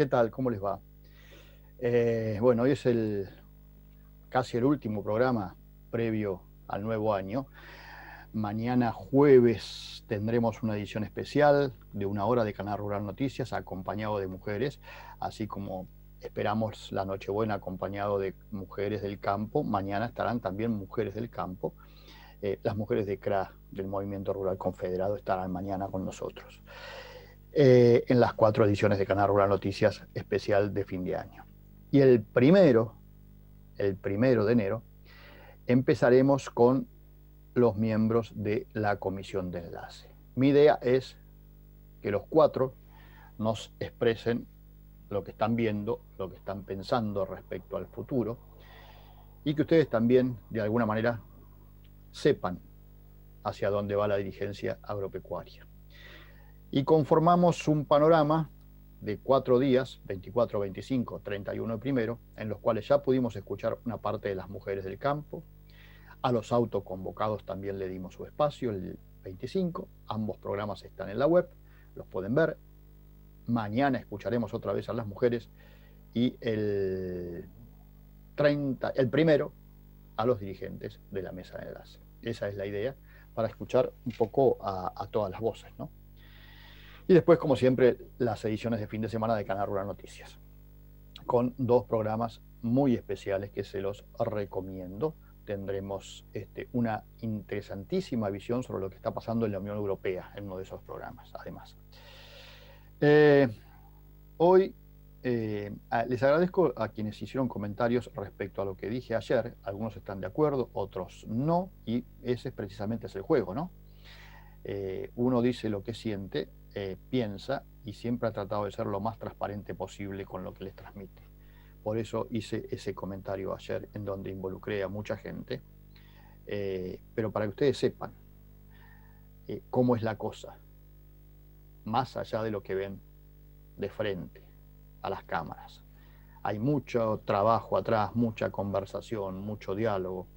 ¿Qué tal? ¿Cómo les va? Bueno, hoy es casi el último programa previo al nuevo año. Mañana jueves tendremos una edición especial de 1 hora de Canal Rural Noticias acompañado de mujeres, así como esperamos la Nochebuena acompañado de mujeres del campo. Mañana estarán también mujeres del campo. Las mujeres de CRA, del Movimiento Rural Confederado, estarán mañana con nosotros. En las 4 ediciones de Canal Rural Noticias especial de fin de año. Y el primero de enero, empezaremos con los miembros de la comisión de enlace. Mi idea es que los 4 nos expresen lo que están viendo, lo que están pensando respecto al futuro, y que ustedes también, de alguna manera, sepan hacia dónde va la dirigencia agropecuaria. Y conformamos un panorama de 4 días, 24, 25, 31 y primero, en los cuales ya pudimos escuchar una parte de las mujeres del campo. A los autoconvocados también le dimos su espacio el 25. Ambos programas están en la web, los pueden ver. Mañana escucharemos otra vez a las mujeres y el primero a los dirigentes de la mesa de enlace. Esa es la idea, para escuchar un poco a todas las voces, ¿no? Y después, como siempre, las ediciones de fin de semana de Canal Rural Noticias, con 2 programas muy especiales que se los recomiendo. Tendremos una interesantísima visión sobre lo que está pasando en la Unión Europea en uno de esos programas, además. Hoy les agradezco a quienes hicieron comentarios respecto a lo que dije ayer. Algunos están de acuerdo, otros no, y ese es precisamente el juego, ¿no? Uno dice lo que siente, piensa, y siempre ha tratado de ser lo más transparente posible con lo que les transmite. Por eso hice ese comentario ayer en donde involucré a mucha gente, pero para que ustedes sepan cómo es la cosa, más allá de lo que ven de frente a las cámaras. Hay mucho trabajo atrás, mucha conversación, mucho diálogo.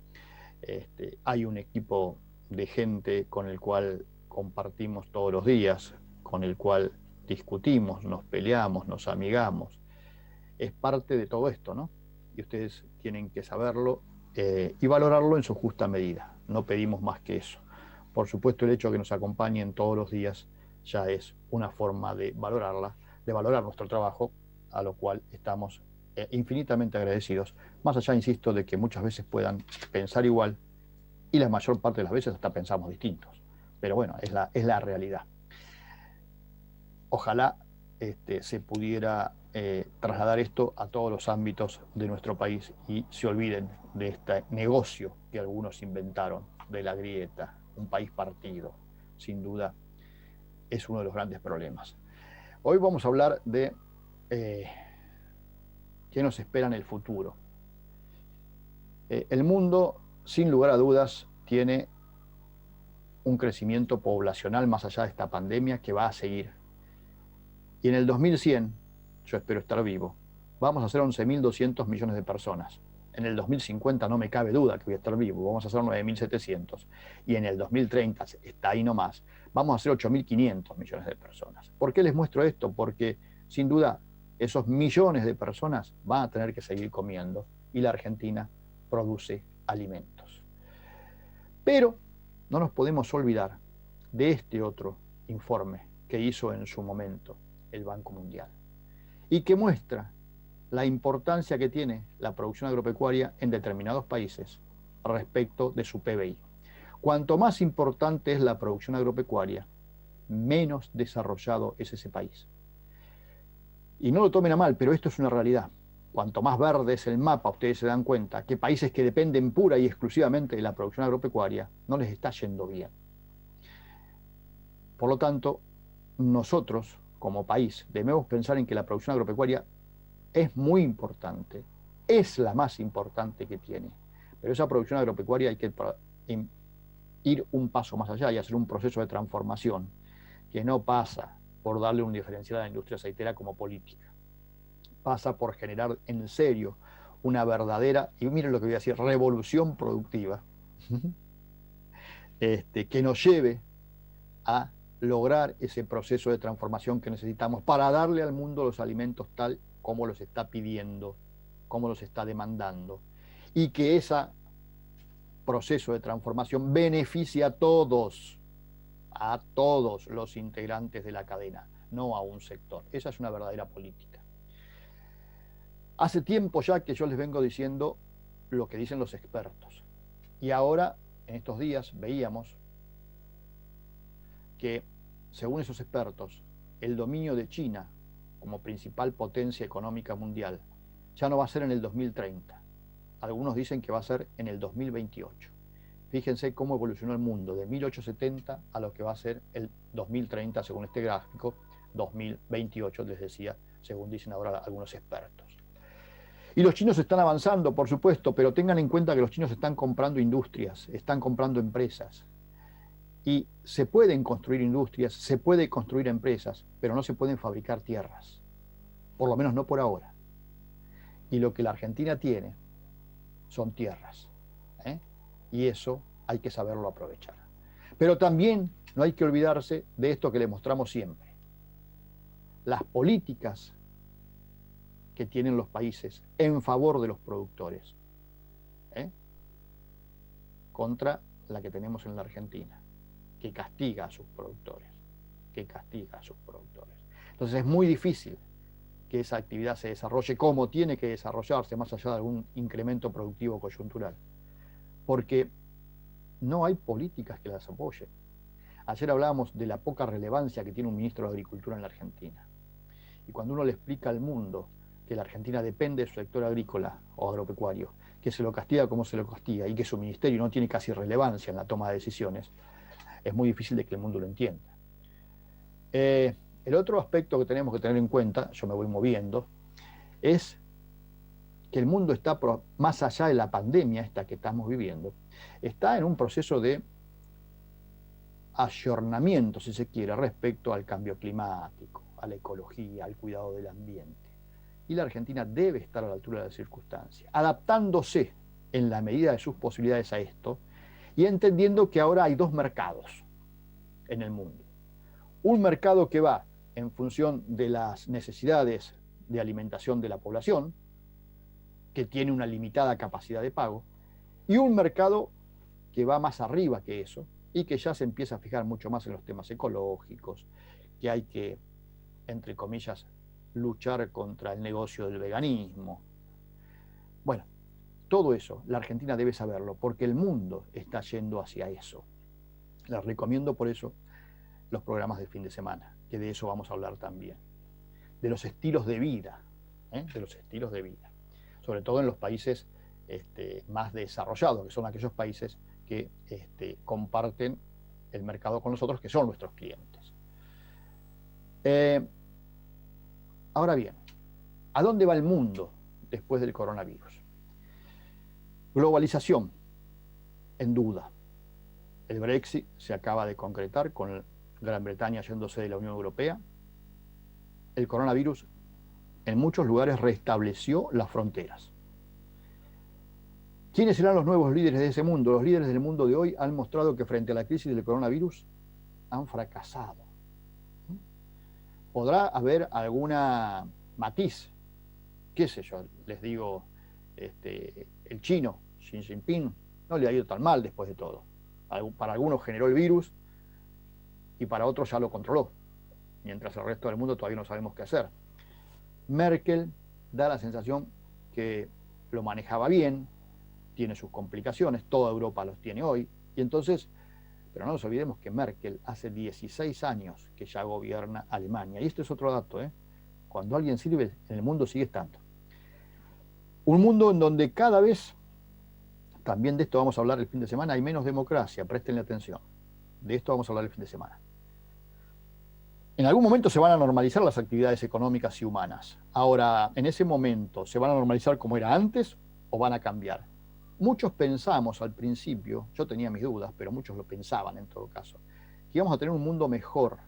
Hay un equipo de gente con el cual compartimos todos los días, con el cual discutimos, nos peleamos, nos amigamos. Es parte de todo esto, ¿no? Y ustedes tienen que saberlo y valorarlo en su justa medida. No pedimos más que eso. Por supuesto, el hecho de que nos acompañen todos los días ya es una forma de valorarla, de valorar nuestro trabajo, a lo cual estamos infinitamente agradecidos, más allá, insisto, de que muchas veces puedan pensar igual y la mayor parte de las veces hasta pensamos distintos. Pero bueno, es la realidad. Ojalá se pudiera trasladar esto a todos los ámbitos de nuestro país y se olviden de este negocio que algunos inventaron de la grieta, un país partido. Sin duda es uno de los grandes problemas. Hoy vamos a hablar de qué nos espera en el futuro. El mundo, sin lugar a dudas, tiene un crecimiento poblacional más allá de esta pandemia que va a seguir. Y en el 2100, yo espero estar vivo, vamos a ser 11.200 millones de personas. En el 2050 no me cabe duda que voy a estar vivo, vamos a ser 9.700. Y en el 2030, está ahí nomás, vamos a ser 8.500 millones de personas. ¿Por qué les muestro esto? Porque sin duda esos millones de personas van a tener que seguir comiendo y la Argentina produce alimentos. Pero no nos podemos olvidar de este otro informe que hizo en su momento el Banco Mundial y que muestra la importancia que tiene la producción agropecuaria en determinados países respecto de su PBI. Cuanto más importante es la producción agropecuaria, menos desarrollado es ese país. Y no lo tomen a mal, pero esto es una realidad. Cuanto más verde es el mapa, ustedes se dan cuenta que países que dependen pura y exclusivamente de la producción agropecuaria no les está yendo bien. Por lo tanto, nosotros, como país, debemos pensar en que la producción agropecuaria es muy importante, es la más importante que tiene, pero esa producción agropecuaria hay que ir un paso más allá y hacer un proceso de transformación que no pasa por darle un diferencial a la industria aceitera como política, pasa por generar en serio una verdadera, y miren lo que voy a decir, revolución productiva, que nos lleve a lograr ese proceso de transformación que necesitamos para darle al mundo los alimentos tal como los está pidiendo, como los está demandando, y que ese proceso de transformación beneficie a todos los integrantes de la cadena, no a un sector. Esa es una verdadera política. Hace tiempo ya que yo les vengo diciendo lo que dicen los expertos. Y ahora, en estos días, veíamos que, según esos expertos, el dominio de China como principal potencia económica mundial ya no va a ser en el 2030. Algunos dicen que va a ser en el 2028. Fíjense cómo evolucionó el mundo de 1870 a lo que va a ser el 2030, según este gráfico, 2028, les decía, según dicen ahora algunos expertos. Y los chinos están avanzando, por supuesto, pero tengan en cuenta que los chinos están comprando industrias, están comprando empresas. Y se pueden construir industrias, se puede construir empresas, pero no se pueden fabricar tierras. Por lo menos no por ahora. Y lo que la Argentina tiene son tierras. Y eso hay que saberlo aprovechar. Pero también no hay que olvidarse de esto que le mostramos siempre. Las políticas que tienen los países en favor de los productores, contra la que tenemos en la Argentina, que castiga a sus productores, Entonces es muy difícil que esa actividad se desarrolle como tiene que desarrollarse, más allá de algún incremento productivo coyuntural, porque no hay políticas que las apoyen. Ayer hablábamos de la poca relevancia que tiene un ministro de Agricultura en la Argentina. Y cuando uno le explica al mundo que la Argentina depende de su sector agrícola o agropecuario, que se lo castiga como se lo castiga y que su ministerio no tiene casi relevancia en la toma de decisiones, es muy difícil de que el mundo lo entienda. El otro aspecto que tenemos que tener en cuenta, yo me voy moviendo, es que el mundo está, más allá de la pandemia esta que estamos viviendo, está en un proceso de ayornamiento, si se quiere, respecto al cambio climático, a la ecología, al cuidado del ambiente. Y la Argentina debe estar a la altura de las circunstancias, adaptándose en la medida de sus posibilidades a esto y entendiendo que ahora hay dos mercados en el mundo. Un mercado que va en función de las necesidades de alimentación de la población, que tiene una limitada capacidad de pago, y un mercado que va más arriba que eso y que ya se empieza a fijar mucho más en los temas ecológicos, que hay que, entre comillas, luchar contra el negocio del veganismo. Bueno, todo eso la Argentina debe saberlo, porque el mundo está yendo hacia eso. Les recomiendo por eso los programas del fin de semana, que de eso vamos a hablar también. De los estilos de vida, sobre todo en los países más desarrollados, que son aquellos países que comparten el mercado con nosotros, que son nuestros clientes. Ahora bien, ¿a dónde va el mundo después del coronavirus? Globalización, en duda. El Brexit se acaba de concretar con Gran Bretaña yéndose de la Unión Europea. El coronavirus en muchos lugares restableció las fronteras. ¿Quiénes serán los nuevos líderes de ese mundo? Los líderes del mundo de hoy han mostrado que frente a la crisis del coronavirus han fracasado. Podrá haber alguna matiz, qué sé yo, les digo, el chino, Xi Jinping, no le ha ido tan mal después de todo. Para algunos generó el virus y para otros ya lo controló, mientras el resto del mundo todavía no sabemos qué hacer. Merkel da la sensación que lo manejaba bien, tiene sus complicaciones, toda Europa los tiene hoy, y entonces, pero no nos olvidemos que Merkel hace 16 años que ya gobierna Alemania, y esto es otro dato, cuando alguien sirve, en el mundo sigue estando. Un mundo en donde cada vez, también de esto vamos a hablar el fin de semana, hay menos democracia, préstenle atención, de esto vamos a hablar el fin de semana. En algún momento se van a normalizar las actividades económicas y humanas. Ahora, en ese momento, ¿se van a normalizar como era antes o van a cambiar? Muchos pensamos al principio, yo tenía mis dudas, pero muchos lo pensaban en todo caso, que íbamos a tener un mundo mejor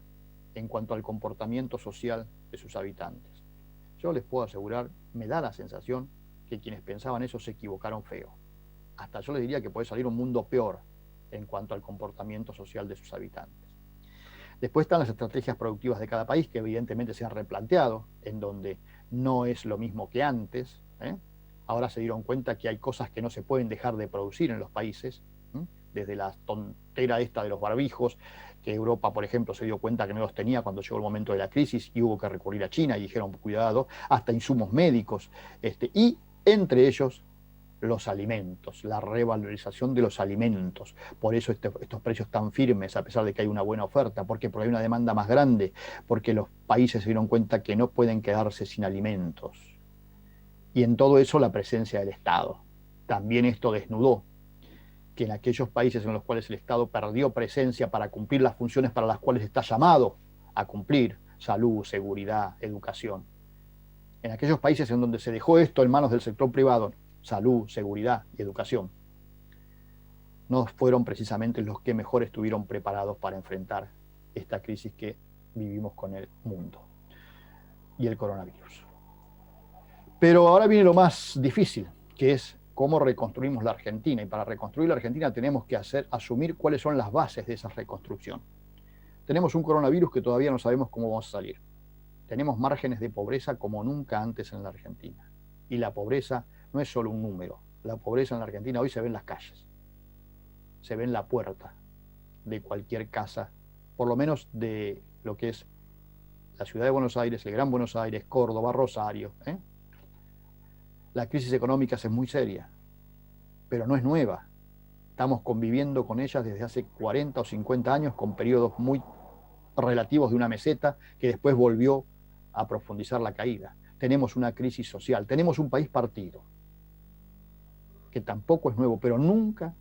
en cuanto al comportamiento social de sus habitantes. Yo les puedo asegurar, me da la sensación que quienes pensaban eso se equivocaron feo. Hasta yo les diría que puede salir un mundo peor en cuanto al comportamiento social de sus habitantes. Después están las estrategias productivas de cada país, que evidentemente se han replanteado, en donde no es lo mismo que antes. Ahora se dieron cuenta que hay cosas que no se pueden dejar de producir en los países, desde la tontera esta de los barbijos, que Europa, por ejemplo, se dio cuenta que no los tenía cuando llegó el momento de la crisis y hubo que recurrir a China y dijeron, cuidado, hasta insumos médicos, y entre ellos los alimentos, la revalorización de los alimentos. Por eso estos precios tan firmes, a pesar de que hay una buena oferta, porque hay una demanda más grande, porque los países se dieron cuenta que no pueden quedarse sin alimentos. Y en todo eso la presencia del Estado. También esto desnudó que en aquellos países en los cuales el Estado perdió presencia para cumplir las funciones para las cuales está llamado a cumplir, salud, seguridad, educación, en aquellos países en donde se dejó esto en manos del sector privado, salud, seguridad y educación, no fueron precisamente los que mejor estuvieron preparados para enfrentar esta crisis que vivimos con el mundo y el coronavirus. Pero ahora viene lo más difícil, que es cómo reconstruimos la Argentina. Y para reconstruir la Argentina tenemos que asumir cuáles son las bases de esa reconstrucción. Tenemos un coronavirus que todavía no sabemos cómo vamos a salir. Tenemos márgenes de pobreza como nunca antes en la Argentina. Y la pobreza no es solo un número. La pobreza en la Argentina hoy se ve en las calles. Se ve en la puerta de cualquier casa, por lo menos de lo que es la ciudad de Buenos Aires, el Gran Buenos Aires, Córdoba, Rosario. La crisis económica es muy seria, pero no es nueva. Estamos conviviendo con ellas desde hace 40 o 50 años, con periodos muy relativos de una meseta que después volvió a profundizar la caída. Tenemos una crisis social, tenemos un país partido, que tampoco es nuevo, pero nunca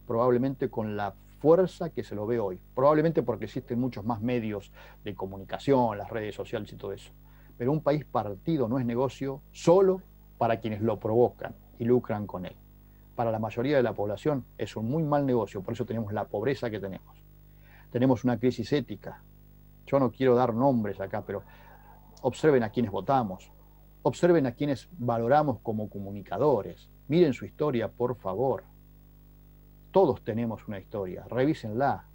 probablemente con la fuerza que se lo ve hoy. Probablemente porque existen muchos más medios de comunicación, las redes sociales y todo eso. Pero un país partido no es negocio solo para quienes lo provocan y lucran con él. Para la mayoría de la población es un muy mal negocio, por eso tenemos la pobreza que tenemos. Tenemos una crisis ética. Yo no quiero dar nombres acá, pero observen a quienes votamos, observen a quienes valoramos como comunicadores. Miren su historia, por favor. Todos tenemos una historia, revísenla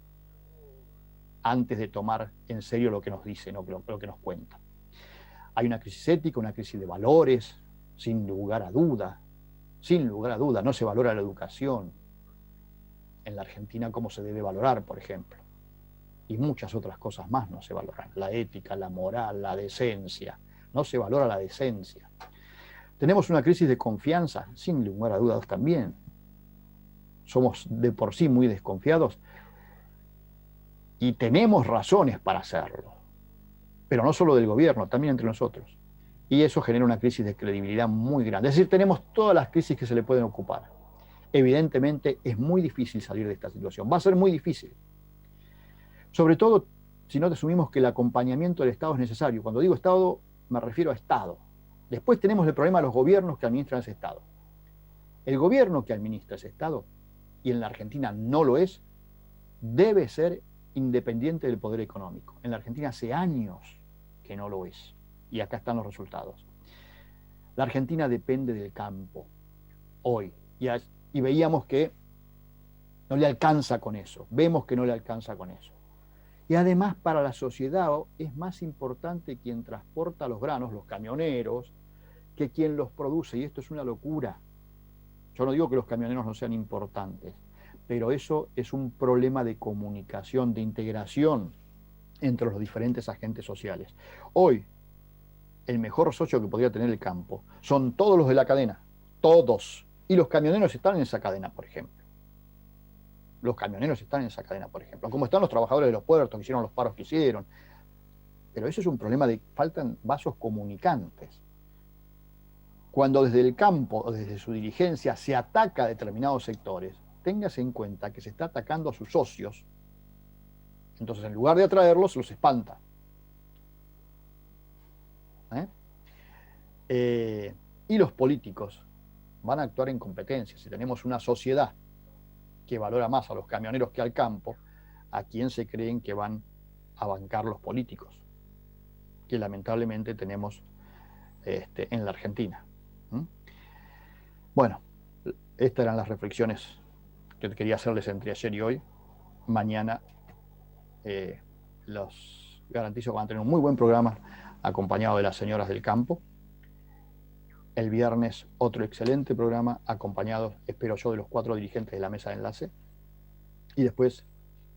antes de tomar en serio lo que nos dicen o lo que nos cuentan. Hay una crisis ética, una crisis de valores, sin lugar a duda. Sin lugar a duda, no se valora la educación en la Argentina como se debe valorar, por ejemplo. Y muchas otras cosas más no se valoran. La ética, la moral, la decencia. No se valora la decencia. Tenemos una crisis de confianza, sin lugar a dudas también. Somos de por sí muy desconfiados y tenemos razones para hacerlo. Pero no solo del gobierno, también entre nosotros. Y eso genera una crisis de credibilidad muy grande. Es decir, tenemos todas las crisis que se le pueden ocupar. Evidentemente es muy difícil salir de esta situación. Va a ser muy difícil. Sobre todo si no asumimos que el acompañamiento del Estado es necesario. Cuando digo Estado, me refiero a Estado. Después tenemos el problema de los gobiernos que administran ese Estado. El gobierno que administra ese Estado, y en la Argentina no lo es, debe ser independiente del poder económico. En la Argentina hace años que no lo es. Y acá están los resultados. La Argentina depende del campo hoy. Y veíamos que no le alcanza con eso. Vemos que no le alcanza con eso. Y además para la sociedad es más importante quien transporta los granos, los camioneros, que quien los produce. Y esto es una locura. Yo no digo que los camioneros no sean importantes, pero eso es un problema de comunicación, de integración entre los diferentes agentes sociales. Hoy, el mejor socio que podría tener el campo son todos los de la cadena, todos. Y los camioneros están en esa cadena, por ejemplo. Los camioneros están en esa cadena, por ejemplo. Como están los trabajadores de los puertos, que hicieron los paros que hicieron. Pero eso es un problema de faltan vasos comunicantes. Cuando desde el campo o desde su dirigencia se ataca a determinados sectores, téngase en cuenta que se está atacando a sus socios. Entonces, en lugar de atraerlos, los espanta. Y los políticos van a actuar en competencia. Si tenemos una sociedad que valora más a los camioneros que al campo, ¿a quién se creen que van a bancar los políticos? Que lamentablemente tenemos en la Argentina. Bueno, estas eran las reflexiones que quería hacerles entre ayer y hoy. Mañana los garantizo que van a tener un muy buen programa acompañado de las señoras del campo. El viernes otro excelente programa acompañado, espero yo, de los 4 dirigentes de la mesa de enlace. Y después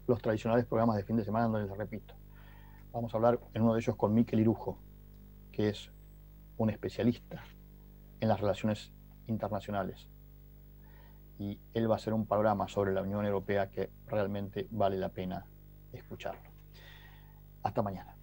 los tradicionales programas de fin de semana donde les repito. Vamos a hablar en uno de ellos con Miquel Irujo, que es un especialista en las relaciones internacionales. Y él va a hacer un programa sobre la Unión Europea que realmente vale la pena escucharlo. Hasta mañana.